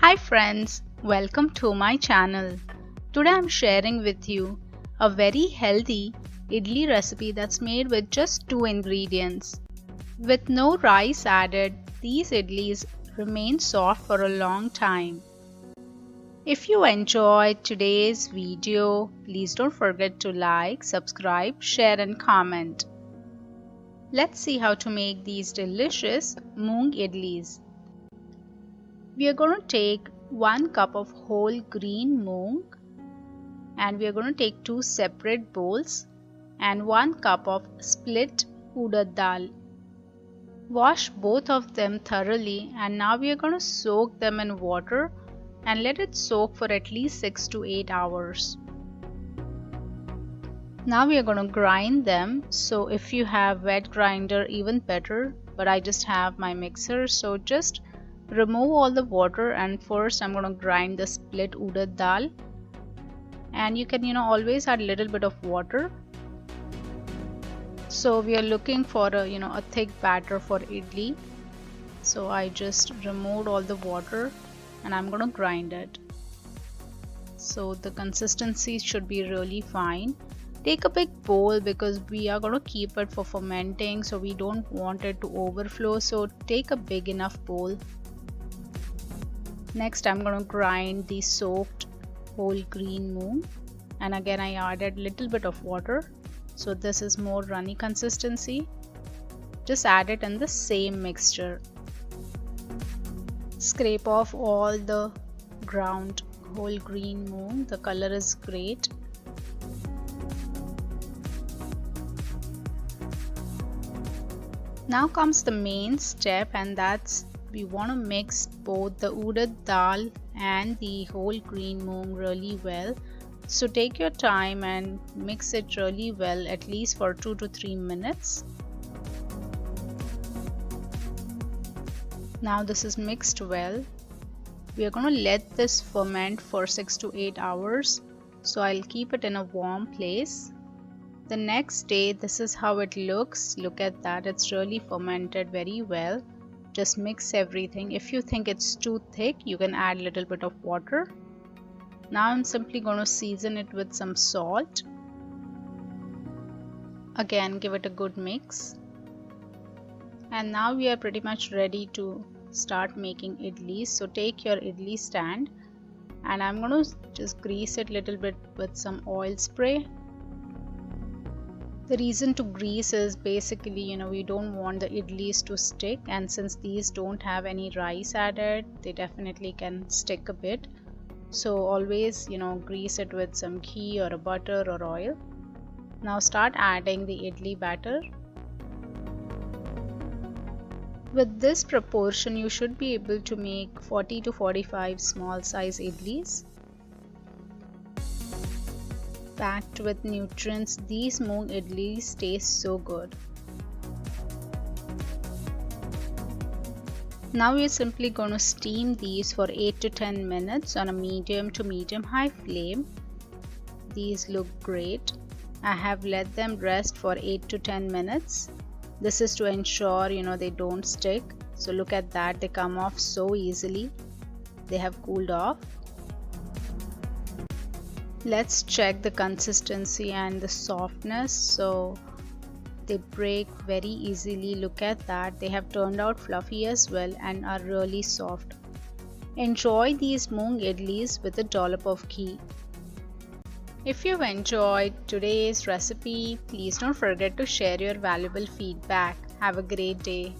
Hi friends, welcome to my channel. Today I'm sharing with you a very healthy idli recipe that's made with just 2 ingredients. With no rice added, these idlis remain soft for a long time. If you enjoyed today's video, please don't forget to like, subscribe, share and comment. Let's see how to make these delicious moong idlis. We are going to take 1 cup of whole green moong and we are going to take 2 separate bowls and 1 cup of split urad dal. Wash both of them thoroughly and now we are going to soak them in water and let it soak for at least 6 to 8 hours. Now we are going to grind them, so if you have wet grinder even better, but I just have my mixer, so just remove all the water and first I'm going to grind the split urad dal, and you can always add a little bit of water. So we are looking for a thick batter for idli, so I just removed all the water and I'm going to grind it. So the consistency should be really fine. Take a big bowl because we are going to keep it for fermenting, so we don't want it to overflow, so take a big enough bowl. Next I'm going to grind the soaked whole green moong, and again I added little bit of water, so this is more runny consistency. Just add it in the same mixture. Scrape off all the ground whole green moong, the color is great. Now comes the main step, and that's we want to mix both the urad dal and the whole green moong really well. So take your time and mix it really well, at least for 2 to 3 minutes. Now this is mixed well. We are going to let this ferment for 6 to 8 hours. So I'll keep it in a warm place. The next day, this is how it looks. Look at that, it's really fermented very well. Just mix everything. If you think it's too thick, you can add a little bit of water. Now I'm simply going to season it with some salt. Again, give it a good mix. And now we are pretty much ready to start making idlis. So take your idli stand and I'm going to just grease it a little bit with some oil spray. The reason to grease is basically, we don't want the idlis to stick, and since these don't have any rice added, they definitely can stick a bit. So always, grease it with some ghee or a butter or oil. Now start adding the idli batter. With this proportion, you should be able to make 40 to 45 small size idlis. Packed with nutrients, these moong idlis taste so good. Now we are simply going to steam these for 8 to 10 minutes on a medium to medium high flame. These look great. I have let them rest for 8 to 10 minutes. This is to ensure they don't stick. So look at that, they come off so easily. They have cooled off. Let's check the consistency and the softness. So they break very easily. Look at that, they have turned out fluffy as well and are really soft. Enjoy these moong idlis with a dollop of ghee. If you've enjoyed today's recipe, please don't forget to share your valuable feedback. Have a great day.